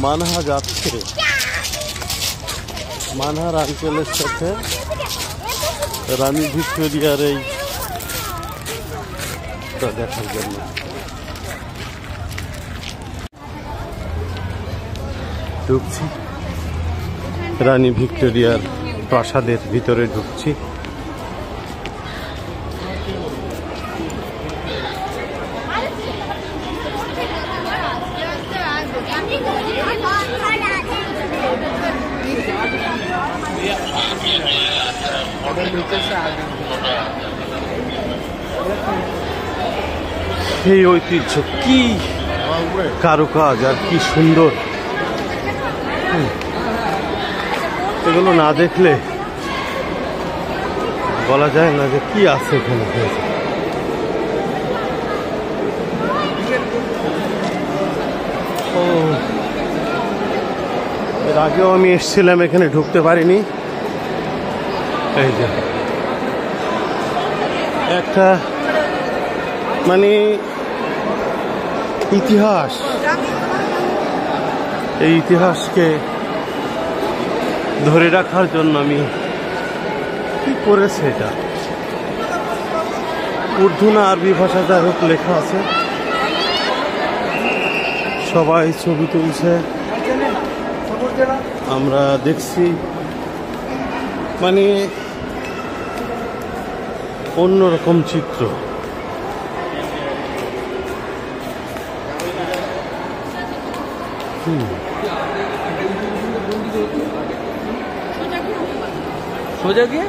মানহা যাচ্ছে মানহার আঙ্কেলের সাথে রানী ভিক্টোরিয়ার এই দেখার জন্য। ঢুকছি রানী ভিক্টোরিয়ার প্রাসাদের ভিতরে ঢুকছি। এই ঐতিহ্য কি কারুকাজ আর কি সুন্দর, এগুলো না দেখলে বলা যায় না যে কি আছে এখানে। এর আগেও আমি এসেছিলাম, এখানে ঢুকতে পারিনি। এই যে একটা মানে ইতিহাস, এই ইতিহাসকে ধরে রাখার জন্য আমি কি করেছে, এটা উর্দু না আরবি ভাষা যাই হোক লেখা আছে। সবাই ছবি তুলছে, আমরা দেখছি, মানে অন্যরকম চিত্র। সোজা গিয়ে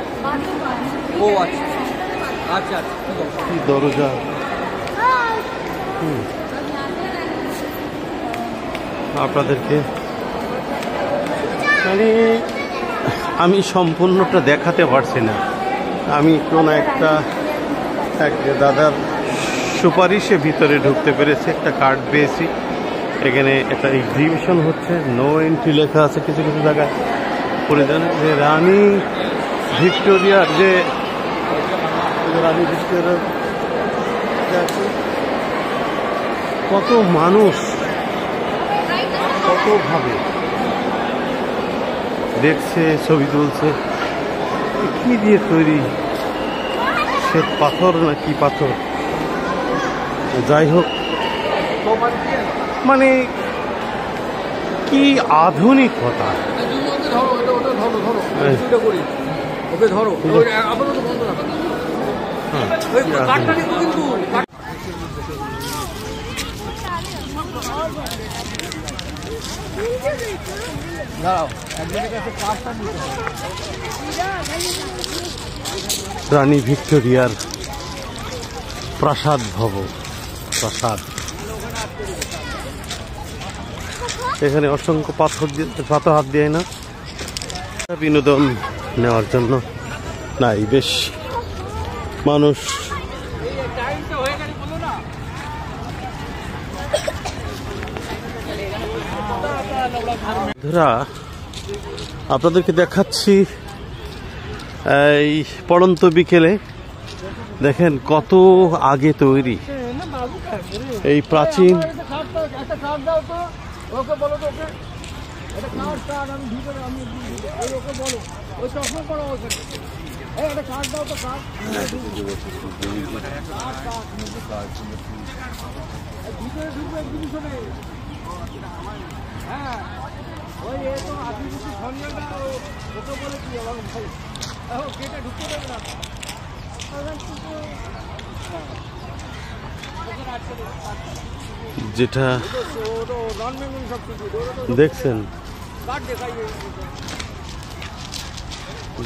ও আচ্ছা আচ্ছা কি দরজা, আপনাদেরকে মানে আমি সম্পূর্ণটা দেখাতে পারছি না। আমি কোন একটা দাদার সুপারিশে ভিতরে ঢুকতে পেরেছি, একটা কার্ড পেয়েছি। এখানে একটা এক্সিবিশন হচ্ছে, নো এন্ট্রি লেখা আছে কিছু কিছু জায়গায়। পরে জানেন যে রানী ভিক্টোরিয়ার যে রানী ভিক্টোরিয়ার কত মানুষ কতভাবে দেখছে, ছবি তুলছে। কি দিয়ে তৈরি, শ্বেত পাথর না কি পাথর, যাই হোক, মানে কি আধুনিকতা। রানী ভিক্টোরিয়ার প্রাসাদ প্রাসাদ, এখানে অসংখ্য পাথর হাত দেয় না, বিনোদন নেওয়ার জন্য নাই, বেশ মানুষ। আপনাদেরকে দেখাচ্ছি এই পড়ন্ত বিকেলে, দেখেন কত আগে তৈরি এই প্রাচীন।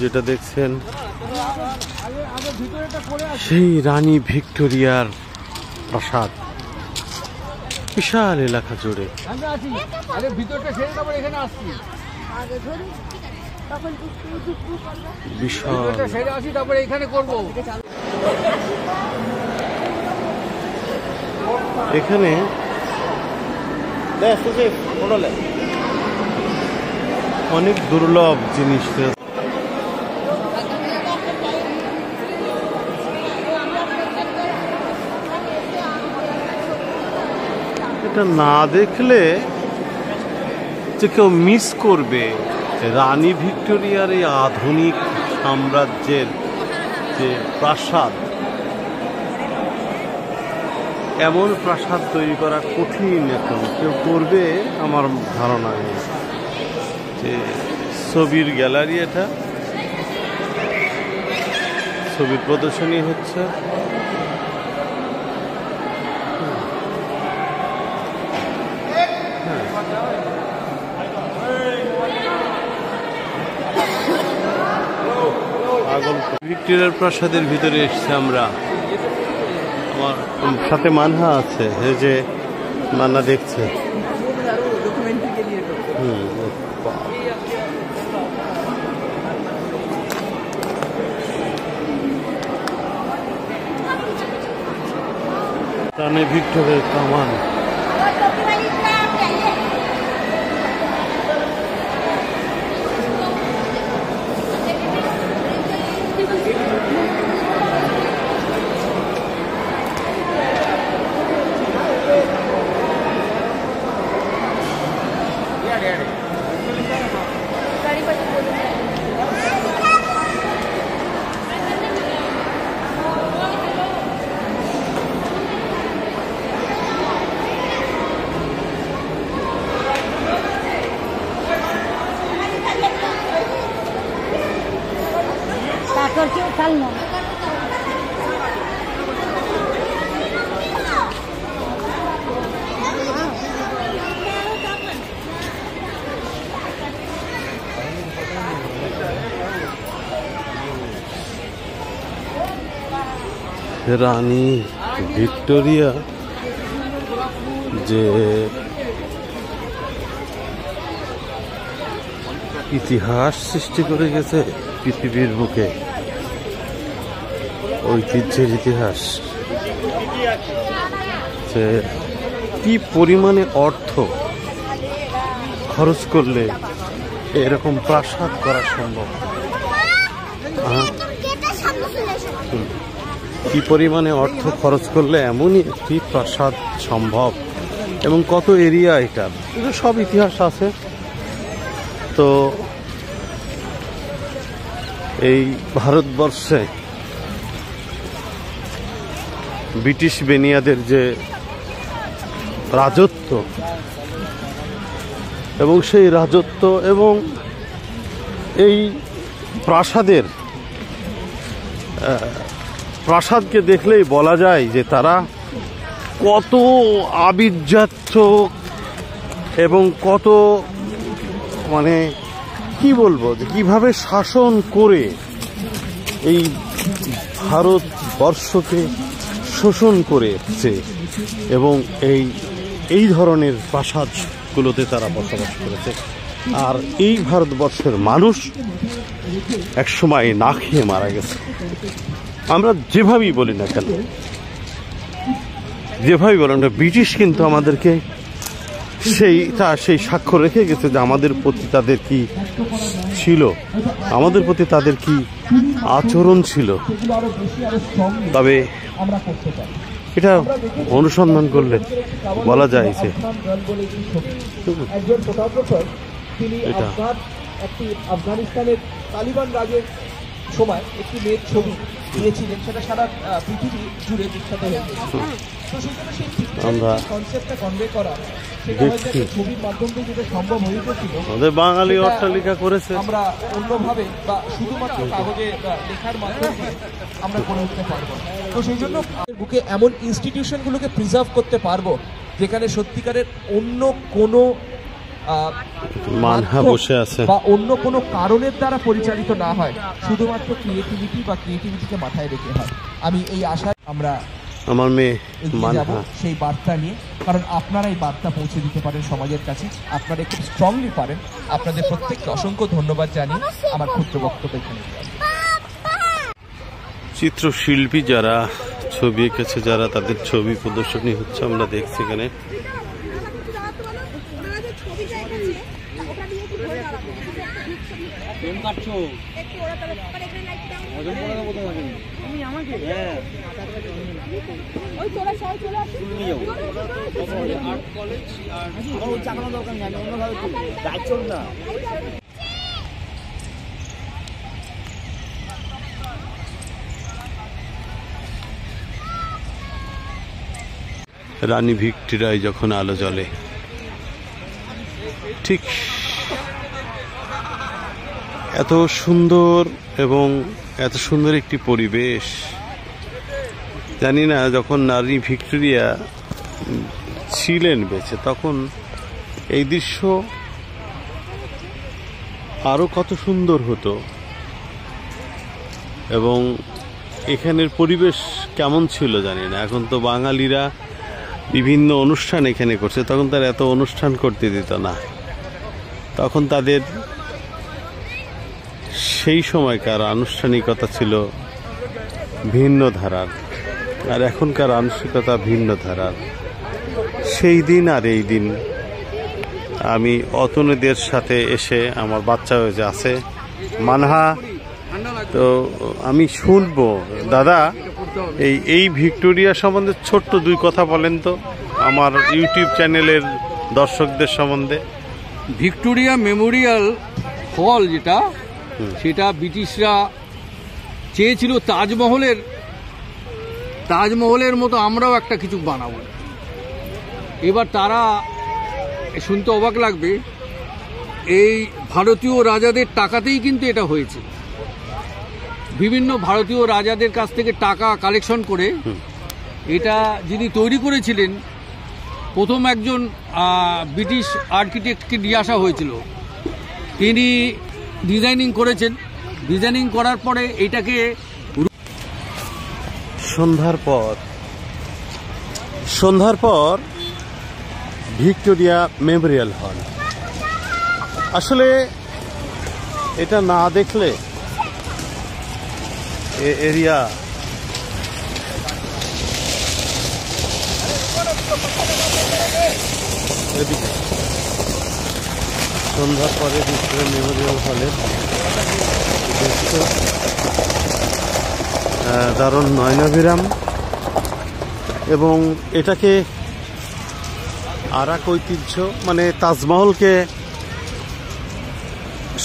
যেটা দেখছেন, সেই রানী ভিক্টোরিয়ার প্রাসাদ, বিশাল এলাকা জুড়ে। বিশাল এখানে অনেক দুর্লভ জিনিস। এটা না দেখলে যে কেউ মিস করবে রানী ভিক্টোরিয়ার এই আধুনিক সাম্রাজ্যের যে প্রাসাদ। এমন প্রাসাদ তৈরি করা কঠিন, এখন কেউ করবে আমার ধারণা নেই। যে ছবির গ্যালারি, এটা ছবির প্রদর্শনী হচ্ছে। ভিক্টোরিয়ার প্রাসাদের ভিতরে এসেছি আমরা। আমার সাথে মানহা আছে, এই যে মান্না দেখছে। রানী ভিক্টোরিয়ার কামান। রানী ভিক্টোরিয়া যে ইতিহাস সৃষ্টি করে গেছে পৃথিবীর বুকে, ঐতিহ্যের ইতিহাস, যে কি পরিমাণে অর্থ খরচ করলে এরকম প্রাসাদ করা সম্ভব, কি পরিমাণে অর্থ খরচ করলে এমনই একটি প্রাসাদ সম্ভব, এবং কত এরিয়া এটার, এটা সব ইতিহাস আছে। তো এই ভারতবর্ষে ব্রিটিশ বেনিয়াদের যে রাজত্ব, এবং সেই রাজত্ব এবং এই প্রাসাদকে দেখলেই বলা যায় যে তারা কত আভিজাত্য এবং কত মানে কি বলবো, যে কিভাবে শাসন করে এই ভারতবর্ষকে শোষণ করে এসছে, এবং এই ধরনের প্রাসাদগুলোতে তারা বসবাস করেছে। আর এই ভারতবর্ষের মানুষ একসময় না খেয়ে মারা গেছে। আমরা যেভাবেই বলি না কেন, যেভাবেই বলেন না, ব্রিটিশ কিন্তু আমাদেরকে সেই সাক্ষ্য রেখে গেছে যে আমাদের প্রতি তাদের কি ছিল, আমাদের প্রতি তাদের কি আচরণ ছিল। তবে এটা অনুসন্ধান করলে বলা যায় যে এটা আফগানিস্তানের তালিবান রাজের সময় একটি মেয়ের ছবি দিয়েছিলেন, সেটা সারা পৃথিবী জুড়ে বিখ্যাত হয়েছে। আমরা কনসেপ্টটা কনভে করা দেখছি, ছবির মাধ্যমে যেটা সম্ভব হয়ে উঠেছিল, আমাদের বাঙালি অট্টালিকা করেছে, আমরা অন্যভাবে বা শুধুমাত্র কাগজে লেখার মাধ্যমে আমরা করে উঠতে পারবো। তো সেই জন্য বুকে এমন ইনস্টিটিউশনগুলোকে প্রিজার্ভ করতে পারবো যেখানে সত্যিকারের অন্য কোনো মানহা বসে আছে বা অন্য কোনো কারণের দ্বারা পরিচালিত না হয়, শুধুমাত্র ক্রিয়েটিভিটি বা ক্রিয়েটিভিটিকে মাথায় রেখে হয়। আমি এই আশায় আমরা আমার মেয়ে যাব সেই বার্তা নিয়ে, কারণ আপনারা এই বার্তা পৌঁছে দিতে পারেন সমাজের কাছে, আপনারা খুব স্ট্রংলি পারেন। আপনাদের প্রত্যেককে অসংখ্য ধন্যবাদ জানিয়ে আমার ক্ষুদ্র বক্তব্য এখানে। চিত্রশিল্পী যারা ছবি এঁকেছে, যারা তাদের ছবি প্রদর্শনী হচ্ছে, আমরা দেখছি এখানে। ওই তোরা সবাই চলে আসিস আর্ট কলেজ আর আমার ওই চাকানো দরকার নেই, আমি অন্যভাবে করি, গাইড চল না। রানী ভিক্টোরিয়ায় যখন আলো জ্বলে, ঠিক এত সুন্দর এবং এত সুন্দর একটি পরিবেশ, জানি না যখন রানী ভিক্টোরিয়া ছিলেন বেঁচে তখন এই দৃশ্য আরো কত সুন্দর হতো এবং এখানের পরিবেশ কেমন ছিল জানি না। এখন তো বাঙালিরা বিভিন্ন অনুষ্ঠান এখানে করছে, তখন তারা এত অনুষ্ঠান করতে দিত না। তখন তাদের সেই সময়কার আনুষ্ঠানিকতা ছিল ভিন্ন ধারার, আর এখনকার আনুষ্ঠানিকতা ভিন্ন ধারার। সেই দিন আর এই দিন আমি অতনুদের সাথে এসে, আমার বাচ্চা হয়েছে আছে মানহা, তো আমি শুনবো দাদা এই ভিক্টোরিয়া সম্বন্ধে ছোট্ট দুই কথা বলেন তো আমার ইউটিউব চ্যানেলের দর্শকদের সম্বন্ধে। ভিক্টোরিয়া মেমোরিয়াল হল যেটা, সেটা ব্রিটিশরা চেয়েছিল তাজমহলের মতো আমরাও একটা কিছু বানাবো। এবার তারা, শুনতে অবাক লাগবে, এই ভারতীয় রাজাদের টাকাতেই কিন্তু এটা হয়েছে। বিভিন্ন ভারতীয় রাজাদের কাছ থেকে টাকা কালেকশন করে এটা যিনি তৈরি করেছিলেন, প্রথম একজন ব্রিটিশ আর্কিটেক্টকে নিয়ে আসা হয়েছিল, তিনি ডিজাইনিং করেছেন। ডিজাইনিং করার পরে এটাকে সন্ধ্যার পর ভিক্টোরিয়া মেমোরিয়াল হল, আসলে এটা না দেখলে এরিয়া সন্ধ্যার পরে ভিক্টোরিয়া মেমোরিয়াল হলের দারুণ নয়নাভিরাম, এবং এটাকে আর এক ঐতিহ্য, মানে তাজমহলকে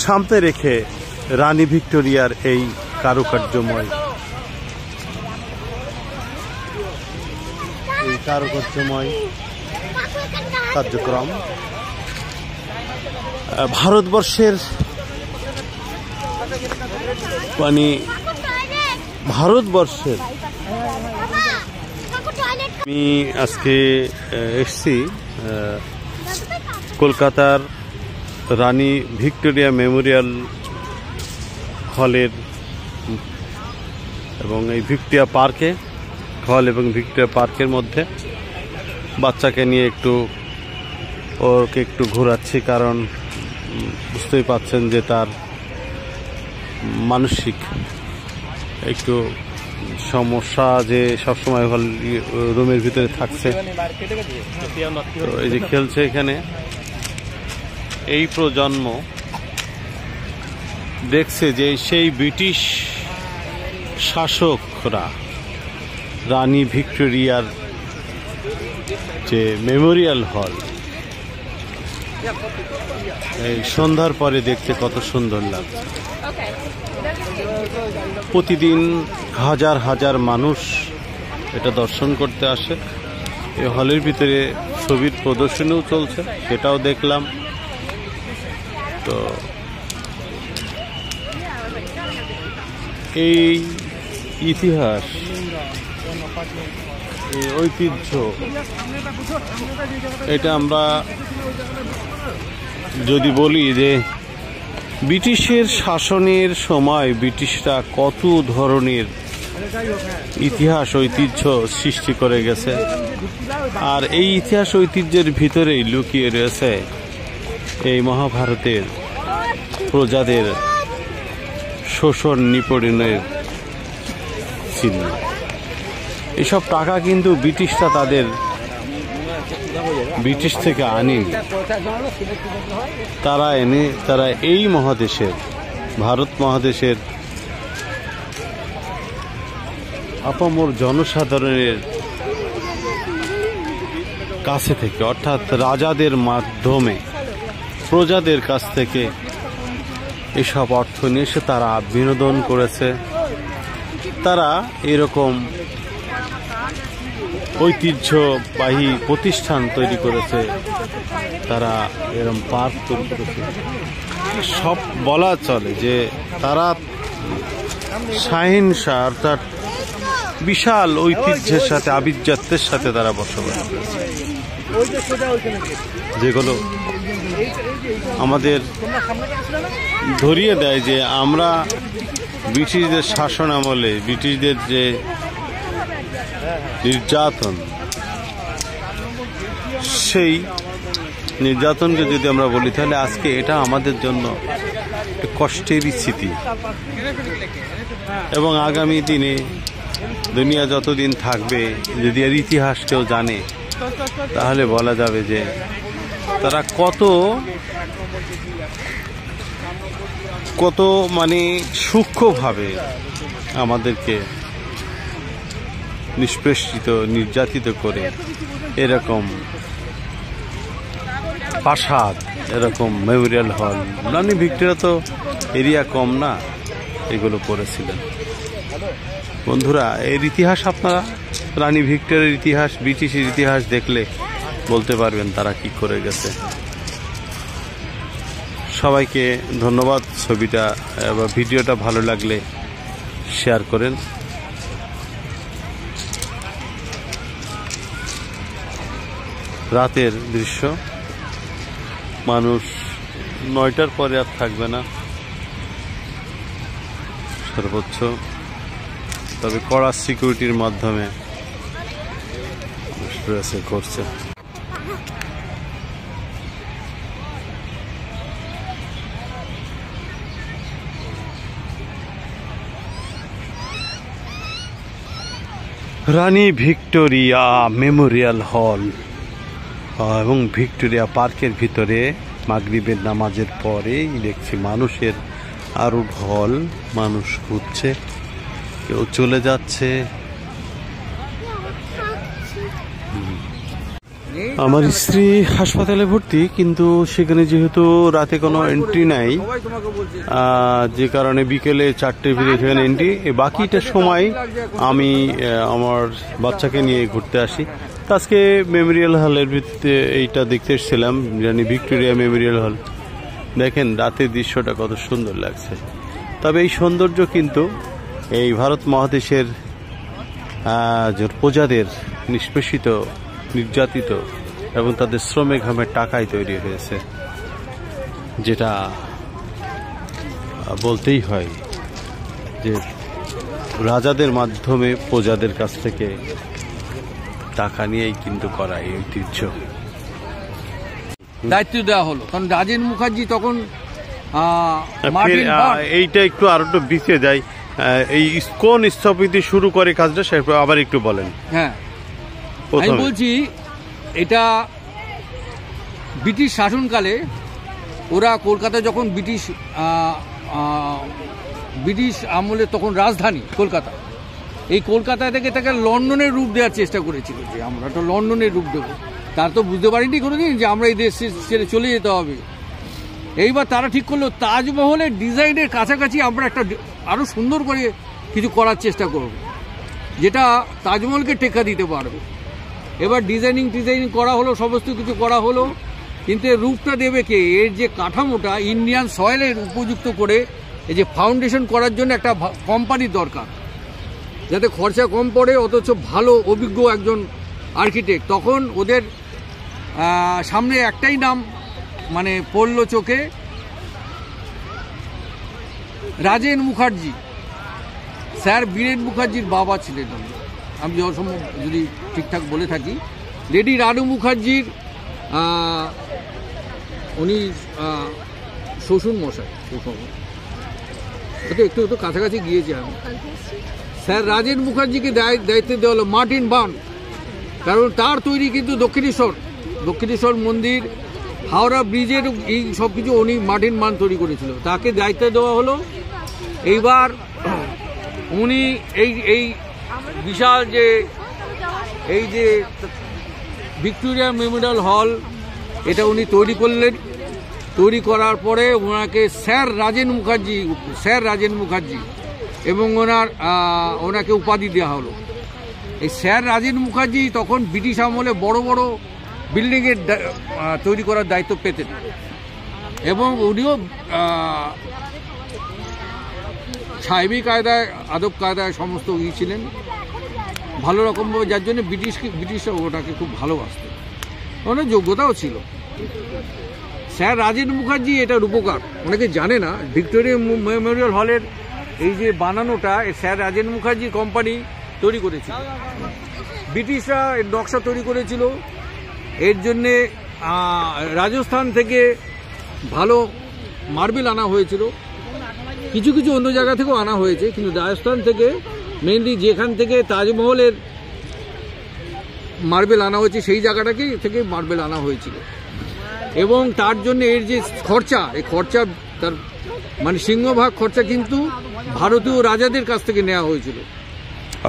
সামনে রেখে রানী ভিক্টোরিয়ার এই কারুকার্যময় কার্যক্রম ভারতবর্ষের, আমি আজকে এসছি কলকাতার রানী ভিক্টোরিয়া মেমোরিয়াল হলের এবং এই ভিক্টোরিয়া পার্কে, হল এবং ভিক্টোরিয়া পার্কের মধ্যে বাচ্চাকে নিয়ে ওকে একটু ঘোরাচ্ছি, কারণ বুঝতেই পাচ্ছেন যে তার মানসিক একটু সমস্যা, যে সবসময় রুমের ভিতরে থাকছে। তো এই যে খেলছে এখানে, এই প্রজন্ম দেখছে যে সেই ব্রিটিশ শাসকরা রানী ভিক্টোরিয়ার যে মেমোরিয়াল হল, এই সন্ধ্যার পরে দেখতে কত সুন্দর লাগছে। প্রতিদিন হাজার হাজার মানুষ এটা দর্শন করতে আসে। এই হলের ভিতরে ছবির প্রদর্শনীও চলছে, সেটাও দেখলাম। তো এই ইতিহাস, এই ঐতিহ্য, এটা আমরা যদি বলি যে ব্রিটিশের শাসনের সময় ব্রিটিশরা কত ধরনের ইতিহাস ঐতিহ্য সৃষ্টি করে গেছে, আর এই ইতিহাস ঐতিহ্যের ভিতরেই লুকিয়ে রয়েছে এই মহাভারতের প্রজাদের শোষণ নিপীড়নের চিহ্ন। এসব টাকা কিন্তু ব্রিটিশরা ব্রিটিশ থেকে আনেনি, তারা এই মহাদেশের, ভারত মহাদেশের আপামর জনসাধারণের কাছে থেকে, অর্থাৎ রাজাদের মাধ্যমে প্রজাদের কাছ থেকে এসব অর্থ নিয়ে এসে তারা বিনোদন করেছে। তারা এরকম ঐতিহ্যবাহী প্রতিষ্ঠান তৈরি করেছে, তারা এরকম পার্ক তৈরি করেছে। সব বলা চলে যে তারা শাহিনশাহ অর্থাৎ বিশাল ঐতিহ্যের সাথে, আভিজাত্যের সাথে তারা বসবাস করেছে, যেগুলো আমাদের ধরিয়ে দেয় যে আমরা ব্রিটিশদের শাসন আমলে, ব্রিটিশদের যে নির্যাতন, সেই নির্যাতনকে যদি আমরা বলি তাহলে আজকে এটা আমাদের জন্য কষ্টেরই স্মৃতি। এবং আগামী দিনে দুনিয়া যতদিন থাকবে, যদি এর ইতিহাস কেউ জানে তাহলে বলা যাবে যে তারা কত মানে সূক্ষ্মভাবে আমাদেরকে নিষ্পেষিত, নির্যাতিত করে এরকম প্রাসাদ, এরকম মেমোরিয়াল হল, রানী ভিক্টোরিয়া তো এরিয়া কম না, এগুলো করেছিলেন। বন্ধুরা, এর ইতিহাস আপনারা রানী ভিক্টোরিয়ার ইতিহাস, ব্রিটিশের ইতিহাস দেখলে বলতে পারবেন তারা কি করে গেছে। সবাইকে ধন্যবাদ। ছবিটা বা ভিডিওটা ভালো লাগলে শেয়ার করেন। রাতের দৃশ্য, মানুষ 9টার পরে আর থাকবে না সর্বোচ্চ, তবে কড়া সিকিউরিটির মাধ্যমে করছে। রানী ভিক্টোরিয়া মেমোরিয়াল হল এবং ভিক্টোরিয়া পার্কের ভিতরে মাগরিবের নামাজের পরেই দেখছি মানুষের আরো ঢল, মানুষ ঘুরছে, কেউ চলে যাচ্ছে। আমার স্ত্রী হাসপাতালে ভর্তি, কিন্তু সেখানে যেহেতু রাতে কোনো এন্ট্রি নাই, যে কারণে বিকেলে 4টের ভিতরে সেখানে এন্ট্রি, বাকিটা সময় আমি আমার বাচ্চাকে নিয়ে ঘুরতে আসি। আজকে মেমোরিয়াল হলের ভিত্তিতে এইটা দেখতে এসেছিলাম, রানী ভিক্টোরিয়া মেমোরিয়াল হল। দেখেন রাতের দৃশ্যটা কত সুন্দর লাগছে। তবে এই সৌন্দর্য কিন্তু এই ভারত মহাদেশের প্রজাদের নিষ্পেষিত, নির্যাতিত এবং তাদের শ্রমে ঘামের টাকায় তৈরি হয়েছে, যেটা বলতেই হয় যে রাজাদের মাধ্যমে প্রজাদের কাছ থেকে টাকা নিয়েই কিন্তু করা এই ঐতিহ্য। দায়িত্ব দেওয়া হলো, কারণ রাজেন মুখার্জি তখন এইটা একটু আরো একটু বিছে যায়, এই কোন স্থপতি শুরু করে কাজটা সেটা আবার একটু বলেন। হ্যাঁ, আমি বলছি এটা ব্রিটিশ শাসনকালে ওরা কলকাতা যখন ব্রিটিশ আমলে তখন রাজধানী কলকাতা, এই কলকাতা থেকে তাকে লন্ডনের রূপ দেওয়ার চেষ্টা করেছিল, যে আমরা তো লন্ডনের রূপ দেবো। তার তো বুঝতে পারিনি কোনোদিন যে আমরা এই দেশ ছেড়ে চলে যেতে হবে। এইবার তারা ঠিক করলো তাজমহলের ডিজাইনের কাছাকাছি আমরা একটা আরো সুন্দর করে কিছু করার চেষ্টা করব, যেটা তাজমহলকে টেক্কা দিতে পারবে। এবার ডিজাইনিং করা হলো, সমস্ত কিছু করা হলো, কিন্তু এর রূপটা দেবে কে? এর যে কাঠামোটা ইন্ডিয়ান সয়েলের উপযুক্ত করে, এই যে ফাউন্ডেশন করার জন্য একটা কোম্পানির দরকার, যাতে খরচা কম পড়ে, অথচ ভালো অভিজ্ঞ একজন আর্কিটেক্ট। তখন ওদের সামনে একটাই নাম মানে পড়ল চোখে, রাজেন মুখার্জি। স্যার বীরেন মুখার্জির বাবা ছিলেন, আমি যথাসম্ভব যদি ঠিকঠাক বলে থাকি। লেডি রানু মুখার্জির উনি শ্বশুর মশাই, একটু কাছাকাছি গিয়েছি আমি। স্যার রাজেন মুখার্জিকে দায়িত্ব দেওয়া হলো মার্টিন বার্ন, কারণ তার তৈরি কিন্তু দক্ষিণেশ্বর মন্দির, হাওড়া ব্রিজের এই সব কিছু উনি মার্টিন বার্ন তৈরি করেছিল, তাকে দায়িত্ব দেওয়া হলো। এইবার উনি এই বিশাল যে এই যে ভিক্টোরিয়া মেমোরিয়াল হল, এটা উনি তৈরি করলেন। তৈরি করার পরে ওনাকে স্যার রাজেন মুখার্জি এবং ওনাকে উপাধি দেওয়া হলো। এই স্যার রাজেন মুখার্জি তখন ব্রিটিশ আমলে বড় বড় বিল্ডিংয়ের তৈরি করার দায়িত্ব পেতেন এবং উনিও সাহেবী কায়দায়, আদব কায়দায় সমস্ত ছিলেন ভালো রকমভাবে, যার জন্য ব্রিটিশরা ওটাকে খুব ভালোবাসতেন, ওনার যোগ্যতাও ছিল। স্যার রাজেন মুখার্জি এটা রূপকার, অনেকে জানে না। ভিক্টোরিয়া মেমোরিয়াল হলের এই যে বানানোটা স্যার রাজেন মুখার্জি কোম্পানি তৈরি করেছিল। ব্রিটিশরা এর নকশা তৈরি করেছিল, এর জন্যে রাজস্থান থেকে ভালো মার্বেল আনা হয়েছিল, কিছু কিছু অন্য জায়গা থেকেও আনা হয়েছে, কিন্তু রাজস্থান থেকে মেনলি যেখান থেকে তাজমহলের মার্বেল আনা হয়েছে সেই জায়গাটাকে থেকে মার্বেল আনা হয়েছিল। এবং তার জন্য এর যে খরচা, এই খরচা তার মানে সিংহভাগ খরচা কিন্তু ভারতীয় রাজাদের কাছ থেকে নেওয়া হয়েছিল।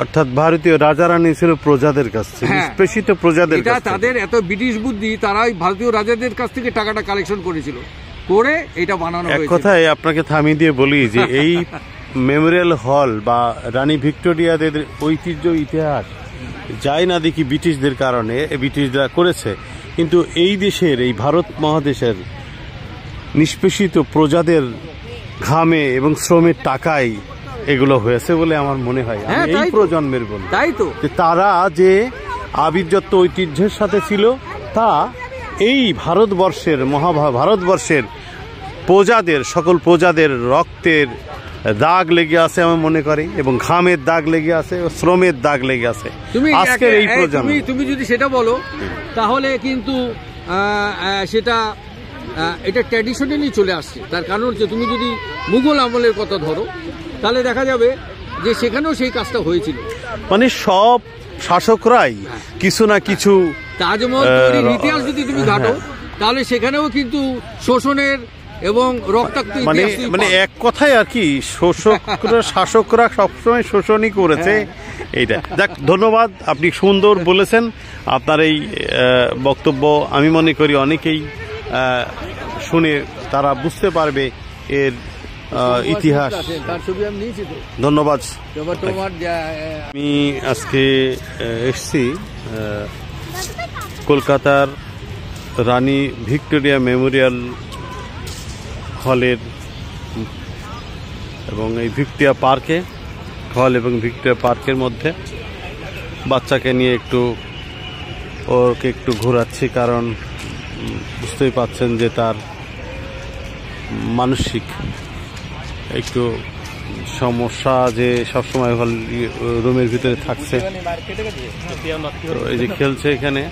অর্থাৎ ভারতীয় রাজারা নিয়েছিল প্রজাদের কাছ থেকে, নিষ্পেষিত প্রজাদের কাছ থেকে। তাদের এত ব্রিটিশ বুদ্ধি, তারাই ভারতীয় রাজাদের কাছ থেকে টাকাটা কালেকশন করেছিল, করে এটা বানানো হয়েছে। এক কথায় আপনাকে থামিয়ে দিয়ে বলি যে এই মেমোরিয়াল হল বা রানী ভিক্টোরিয়াদের ঐতিহ্য, ইতিহাস যাই না দেখি ব্রিটিশদের কারণে, ব্রিটিশরা করেছে, কিন্তু এই দেশের, এই ভারত মহাদেশের নিষ্পেষিত প্রজাদের ঘামে এবং শ্রমের টাকায় এগুলো হয়েছে বলে আমার মনে হয়। এই প্রজন্মের বলবো, তাই তো তারা যে আবির্যত ঐতিহ্যের সাথে ছিল, তা এই ভারতবর্ষের ভারতবর্ষের প্রজাদের, সকল প্রজাদের রক্তের দাগ লেগে আছে আমি মনে করি, এবং ঘামের দাগ লেগে আছে, শ্রমের দাগ লেগে আছে আজকের এই প্রজন্ম। তুমি যদি সেটা বলো তাহলে কিন্তু সেটা এটা ট্র্যাডিশনালি চলে আসছে। তার কারণ হচ্ছে, তুমি যদি মুঘল আমলের কথা ধরো তাহলে দেখা যাবে যে সেখানেও সেই কাজটা হয়েছিল। মানে সব শাসকরাই কিছু না কিছু, তাজমহল তৈরির ইতিহাস যদি তুমি ঘাটো তাহলে সেখানেও কিন্তু শোষণের এবং রক্তাক্ত মানে এক কথায় আর কি, শাসকরা সবসময় শোষণই করেছে। এইটা যাক, ধন্যবাদ, আপনি সুন্দর বলেছেন। আপনার এই বক্তব্য আমি মনে করি অনেকেই শুনে তারা বুঝতে পারবে এর ইতিহাস। ধন্যবাদ। আমি আজকে এসছি কলকাতার রানী ভিক্টোরিয়া মেমোরিয়াল হলের এবং এই ভিক্টোরিয়া পার্কে, হল এবং ভিক্টোরিয়া পার্কের মধ্যে বাচ্চাকে নিয়ে ওকে একটু ঘোরাচ্ছি, কারণ বুঝতেই পাচ্ছেন যে তার মানসিক একটু সমস্যা, যে সবসময় রুমের ভিতরে থাকছে। তো এই যে খেলছে এখানে,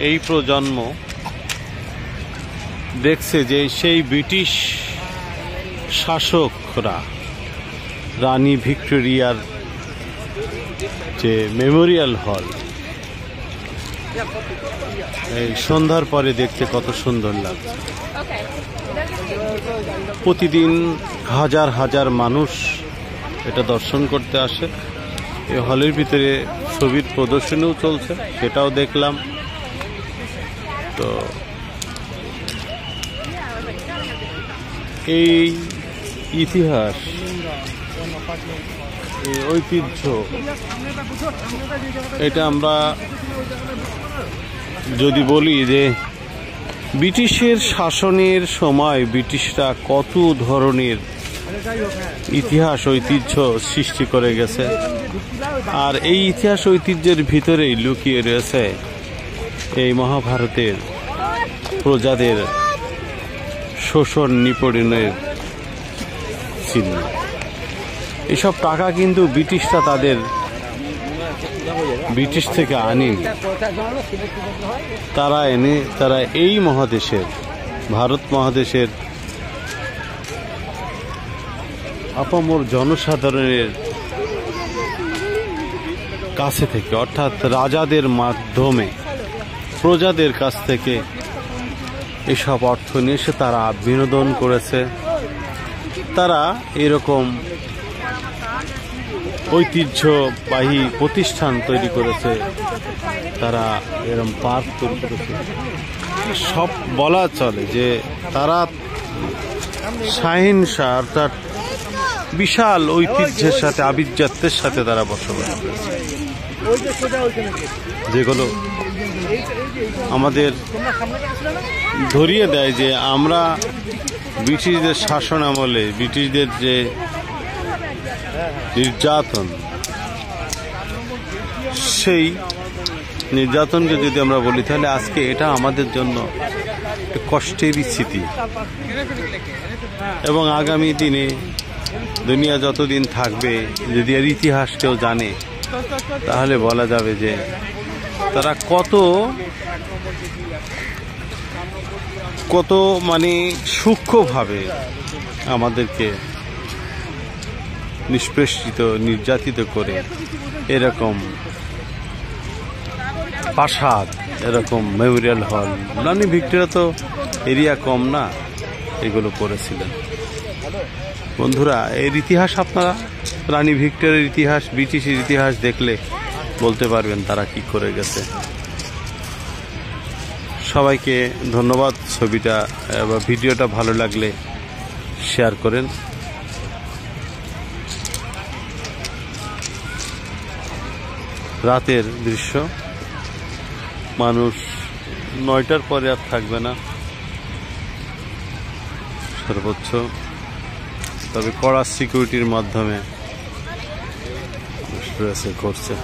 এই প্রজন্ম দেখছে যে সেই ব্রিটিশ শাসকরা রানী ভিক্টোরিয়ার যে মেমোরিয়াল হল, এই সন্ধ্যার পরে দেখতে কত সুন্দর লাগছে। প্রতিদিন হাজার হাজার মানুষ এটা দর্শন করতে আসে। এই হলের ভিতরে ছবির প্রদর্শনীও চলছে, সেটাও দেখলাম। তো এই ইতিহাস, এই ঐতিহ্য, এটা আমরা যদি বলি যে ব্রিটিশের শাসনের সময় ব্রিটিশরা কত ধরনের ইতিহাস ঐতিহ্য সৃষ্টি করে গেছে, আর এই ইতিহাস ঐতিহ্যের ভিতরেই লুকিয়ে রয়েছে এই মহাভারতের প্রজাদের শোষণ নিপীড়নের চিহ্ন। এসব টাকা কিন্তু ব্রিটিশরা ব্রিটিশ থেকে আনেনি, তারা এই মহাদেশের, ভারত মহাদেশের আপামর জনসাধারণের কাছে থেকে, অর্থাৎ রাজাদের মাধ্যমে প্রজাদের কাছ থেকে এসব অর্থ নিয়ে এসে তারা বিনোদন করেছে। তারা এরকম ঐতিহ্যবাহী প্রতিষ্ঠান তৈরি করেছে, তারা এরম পার্ক তৈরি করেছে। সব বলা চলে যে তারা শাহিন শাহ অর্থাৎ বিশাল ঐতিহ্যের সাথে আভিজাত্যের সাথে তারা বসবাস করেছে, যেগুলো আমাদের ধরিয়ে দেয় যে আমরা ব্রিটিশদের শাসন আমলে ব্রিটিশদের যে নির্যাতন, সেই নির্যাতনকে যদি আমরা বলি তাহলে আজকে এটা আমাদের জন্য একটা কষ্টেরই স্মৃতি। এবং আগামী দিনে দুনিয়া যতদিন থাকবে, যদি এর ইতিহাস কেউ জানে তাহলে বলা যাবে যে তারা কত মানে সূক্ষ্মভাবে আমাদেরকে নিষ্পেষিত নির্যাতিত করে এরকম প্রাসাদ, এরকম মেমোরিয়াল হল, রানী ভিক্টোরিয়া তো এরিয়া কম না, এগুলো করেছিলেন। বন্ধুরা, এর ইতিহাস আপনারা রানী ভিক্টোরিয়ার ইতিহাস, ব্রিটিশের ইতিহাস দেখলে বলতে পারবেন তারা কি করে গেছে। সবাইকে ধন্যবাদ। ছবিটা বা ভিডিওটা ভালো লাগলে শেয়ার করেন। রাতের দৃশ্য, মানুষ 9টার পরে আর থাকবে না সর্বোচ্চ, তবে কড়া সিকিউরিটির মাধ্যমে করছে।